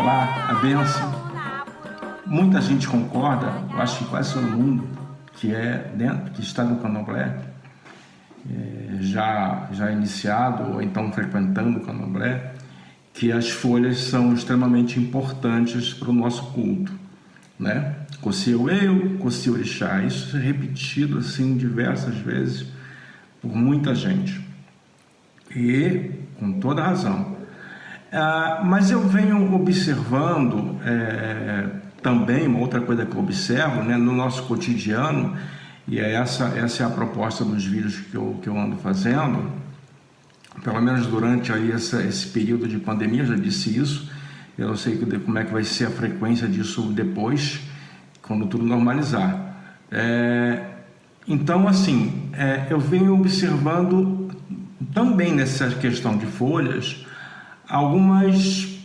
falar a bênção. Muita gente concorda, eu acho que quase todo mundo que está no candomblé, já iniciado ou então frequentando o candomblé, que as folhas são extremamente importantes para o nosso culto, né? Coci eu, Coci orixá, isso é repetido assim diversas vezes por muita gente e com toda razão. Mas eu venho observando também uma outra coisa que eu observo, né, no nosso cotidiano, e essa é a proposta dos vídeos que eu ando fazendo, pelo menos durante aí esse período de pandemia. Já disse isso, eu não sei como é que vai ser a frequência disso depois, quando tudo normalizar. Então, assim, eu venho observando também nessa questão de folhas alguns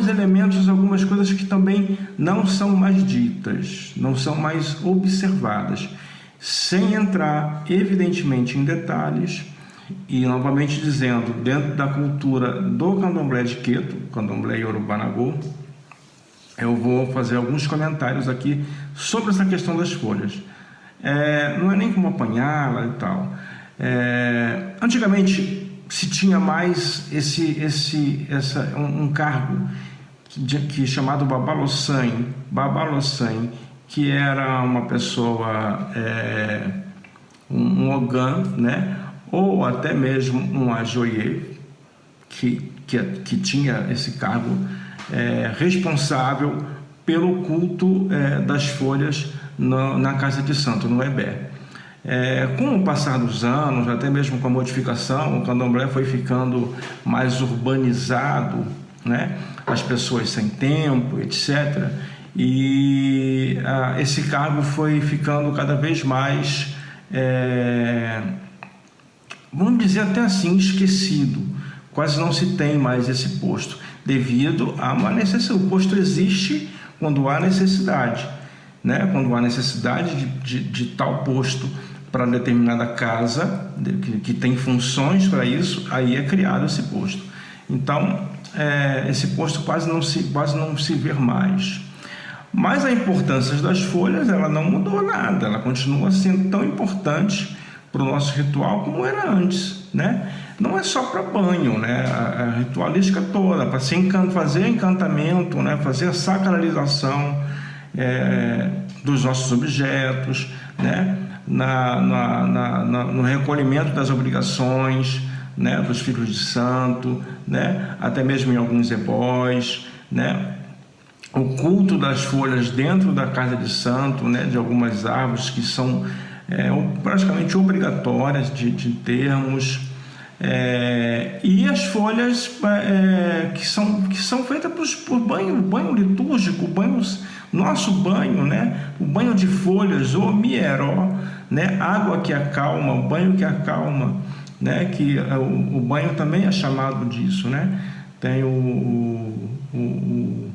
elementos, algumas coisas que também não são mais ditas, não são mais observadas, sem entrar evidentemente em detalhes. E novamente dizendo, dentro da cultura do candomblé de Queto, candomblé Yorubá-Nagô, eu vou fazer alguns comentários aqui sobre essa questão das folhas. Não é nem como apanhá-la e tal. Antigamente se tinha mais um cargo chamado Babalossan, que era uma pessoa, um Ogã, né? Ou até mesmo um ajoiê, que tinha esse cargo responsável pelo culto das folhas na Casa de Santo, no Ebé. Com o passar dos anos, até mesmo com a modificação, o candomblé foi ficando mais urbanizado, né? As pessoas sem tempo, etc. E esse cargo foi ficando cada vez mais, vamos dizer até assim, esquecido. Quase não se tem mais esse posto, devido a uma necessidade. O posto existe quando há necessidade, né? Quando há necessidade de tal posto para determinada casa, que tem funções para isso, aí é criado esse posto. Então, esse posto quase não se vê mais. Mas a importância das folhas, ela não mudou nada, ela continua sendo tão importante para o nosso ritual como era antes, né? Não é só para banho, né? A ritualística toda, para fazer encantamento, né? Fazer a sacralização dos nossos objetos, né? No recolhimento das obrigações, né? Dos filhos de santo, né? Até mesmo em alguns ebós, né? O culto das folhas dentro da casa de santo, né? De algumas árvores que são praticamente obrigatórias de termos, e as folhas que são feitas por banho litúrgico, nosso banho, né? O banho de folhas, o mieró, né? Água que acalma, o banho que acalma, né? Que o banho também é chamado disso, né? Tem o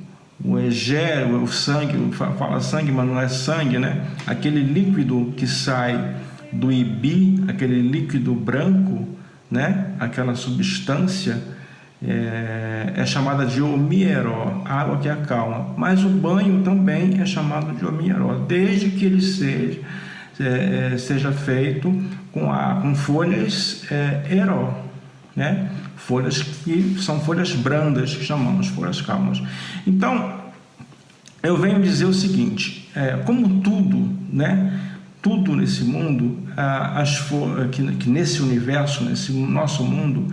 egé, o sangue, fala sangue, mas não é sangue, né? Aquele líquido que sai do ibi, aquele líquido branco, né? Aquela substância é chamada de omieró, água que acalma. Mas o banho também é chamado de omieró, desde que ele seja feito com folhas heró, né? Folhas que são folhas brandas, que chamamos folhas calmas. Então, eu venho dizer o seguinte: como tudo, né? Tudo nesse mundo, que nesse universo, nesse nosso mundo,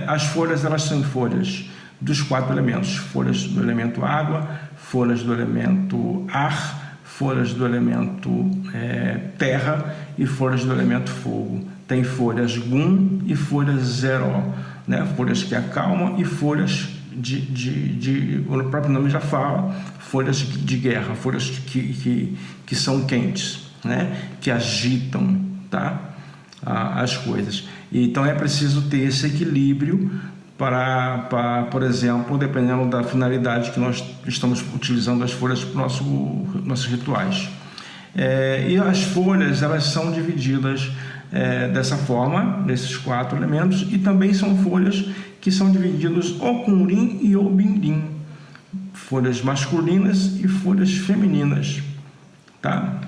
as folhas, elas são folhas dos 4 elementos: folhas do elemento água, folhas do elemento ar, folhas do elemento terra e folhas do elemento fogo. Tem folhas gum e folhas zeró, né? Folhas que acalmam e folhas o próprio nome já fala, folhas de guerra, folhas que são quentes, né? Que agitam, tá? As coisas. Então é preciso ter esse equilíbrio para, por exemplo, dependendo da finalidade que nós estamos utilizando as folhas para os nossos rituais. E as folhas, elas são divididas dessa forma, nesses 4 elementos, e também são folhas que são divididas Okunrin e Obinrin, folhas masculinas e folhas femininas, tá?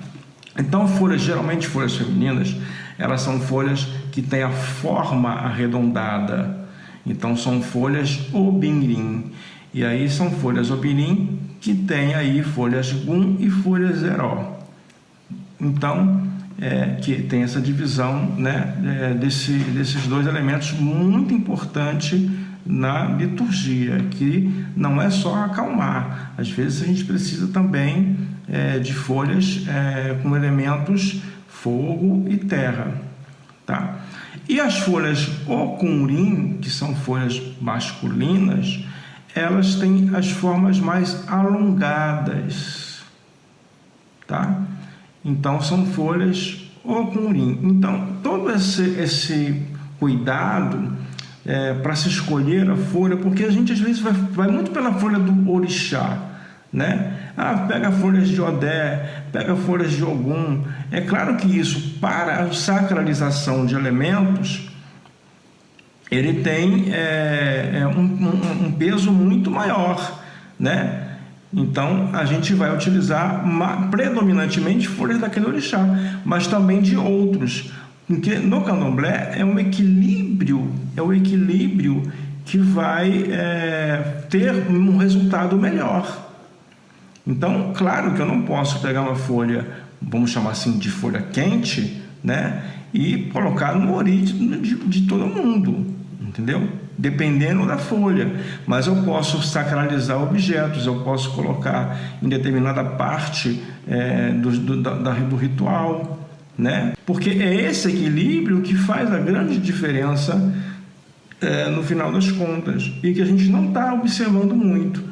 Então, geralmente folhas femininas, elas são folhas que têm a forma arredondada, então são folhas Obinrin, e aí são folhas Obinrin que têm aí folhas Gun e folhas Zeró. Então, que tem essa divisão, né, desses 2 elementos muito importante na liturgia, que não é só acalmar, às vezes a gente precisa também de folhas com elementos fogo e terra, tá? E as folhas Okunrin, que são folhas masculinas, elas têm as formas mais alongadas, tá? Então, são folhas Okunrin. Então, todo esse cuidado para se escolher a folha, porque a gente às vezes vai muito pela folha do orixá, né? Pega folhas de Odé, pega folhas de Ogum. É claro que isso, para a sacralização de elementos, ele tem um peso muito maior, né? Então, a gente vai utilizar predominantemente folhas daquele orixá, mas também de outros, porque no candomblé é o equilíbrio que vai ter um resultado melhor. Então, claro que eu não posso pegar uma folha, vamos chamar assim de folha quente, né, e colocar no ori de todo mundo, entendeu? Dependendo da folha, mas eu posso sacralizar objetos, eu posso colocar em determinada parte do ritual, né? Porque é esse equilíbrio que faz a grande diferença no final das contas, e que a gente não está observando muito,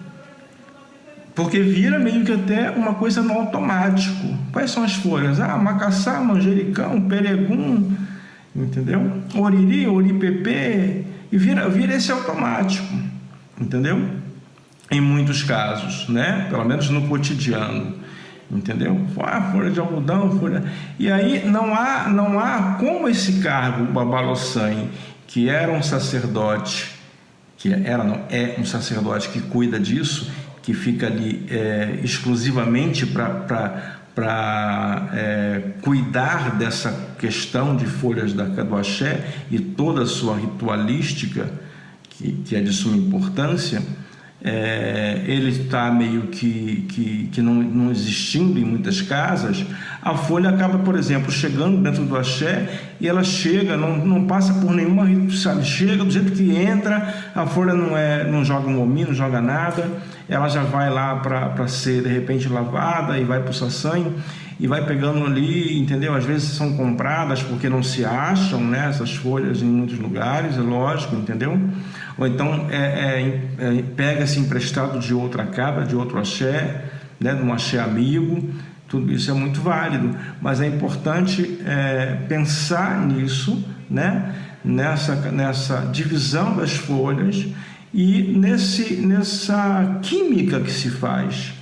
porque vira meio que até uma coisa no automático. Quais são as folhas? Macaçá, manjericão, peregum, entendeu? Oriri, oripepê, e vira esse automático, entendeu? Em muitos casos, né? Pelo menos no cotidiano, entendeu? Folha de algodão, folha... E aí não há como esse cargo, o Babalossan, que era um sacerdote, é um sacerdote que cuida disso, que fica ali exclusivamente para cuidar dessa questão de folhas do axé e toda a sua ritualística, que é de suma importância, ele está meio que não existindo em muitas casas. A folha acaba, por exemplo, chegando dentro do axé, e ela chega, não passa por nenhuma, sabe, chega do jeito que entra, a folha não joga um hominho, não joga nada, ela já vai lá para ser de repente lavada e vai para o sassão e vai pegando ali, entendeu? Às vezes são compradas porque não se acham, né, essas folhas em muitos lugares, é lógico, entendeu? Ou então pega-se emprestado de outra casa, de outro axé, né, de um axé amigo. Tudo isso é muito válido, mas é importante pensar nisso, né, nessa divisão das folhas e nessa química que se faz,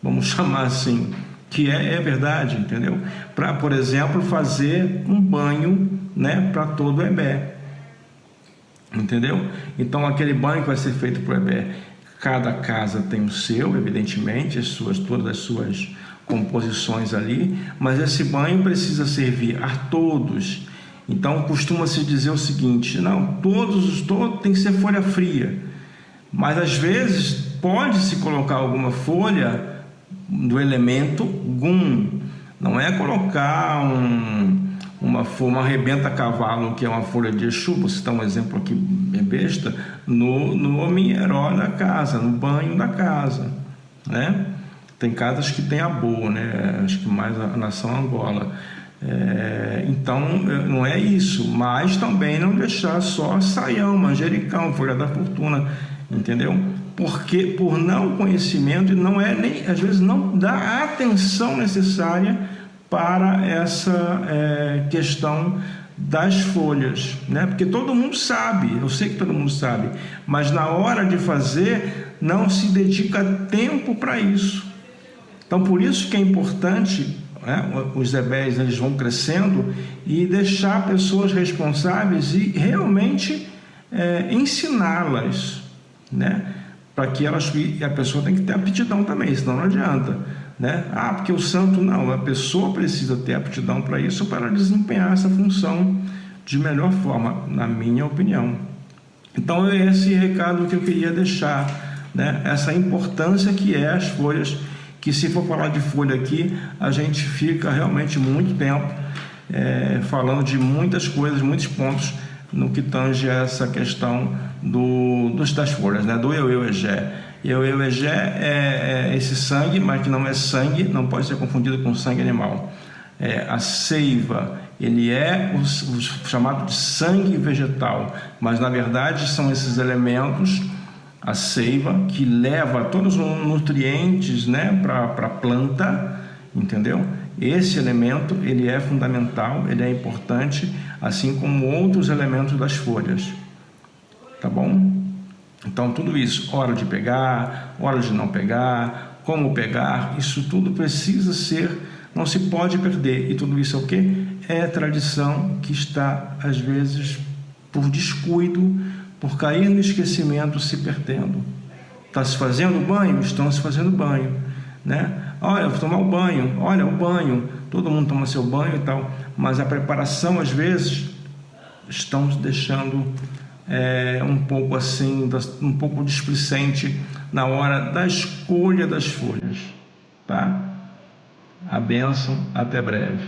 vamos chamar assim, que é verdade, entendeu? Para, por exemplo, fazer um banho, né, para todo o ebé, entendeu? Então, aquele banho que vai ser feito para o ebé, cada casa tem o seu, evidentemente, todas as suas composições ali, mas esse banho precisa servir a todos. Então, costuma-se dizer o seguinte: não, todos tem que ser folha fria, mas às vezes pode-se colocar alguma folha do elemento gum. Não é colocar uma rebenta-cavalo, que é uma folha de Exu, vou citar um exemplo aqui besta, no hominheró da casa, no banho da casa, né? Tem casas que tem a boa, né? Acho que mais a nação Angola. Então, não é isso, mas também não deixar só saião, manjericão, folha da fortuna, entendeu? Porque por não conhecimento, não nem, às vezes não dá a atenção necessária para essa questão das folhas, né? Porque todo mundo sabe, eu sei que todo mundo sabe, mas na hora de fazer não se dedica tempo para isso. Então, por isso que é importante né, os EBEs eles vão crescendo, e deixar pessoas responsáveis e realmente ensiná-las, né, para que a pessoa tem que ter aptidão também, senão não adianta, né? Porque o santo não, a pessoa precisa ter aptidão para isso, para desempenhar essa função de melhor forma, na minha opinião. Então é esse recado que eu queria deixar, né? Essa importância que é as folhas, que se for falar de folha aqui, a gente fica realmente muito tempo falando de muitas coisas, muitos pontos no que tange a essa questão das folhas, né? Do Eueuegé. Eueuegé é esse sangue, mas que não é sangue, não pode ser confundido com sangue animal. A seiva, ele é o chamado de sangue vegetal, mas na verdade são esses elementos, a seiva, que leva todos os nutrientes, né, para a planta, entendeu? Esse elemento, ele é fundamental, ele é importante, assim como outros elementos das folhas, tá bom? Então tudo isso, hora de pegar, hora de não pegar, como pegar, isso tudo precisa ser, não se pode perder. E tudo isso é o quê? É tradição que está, às vezes, por descuido, por cair no esquecimento, se perdendo. Está se fazendo banho? Estão se fazendo banho, né? Olha, vou tomar o banho, olha, o banho, todo mundo toma seu banho e tal, mas a preparação, às vezes, estão deixando um pouco assim, um pouco displicente na hora da escolha das folhas, tá? A bênção, até breve.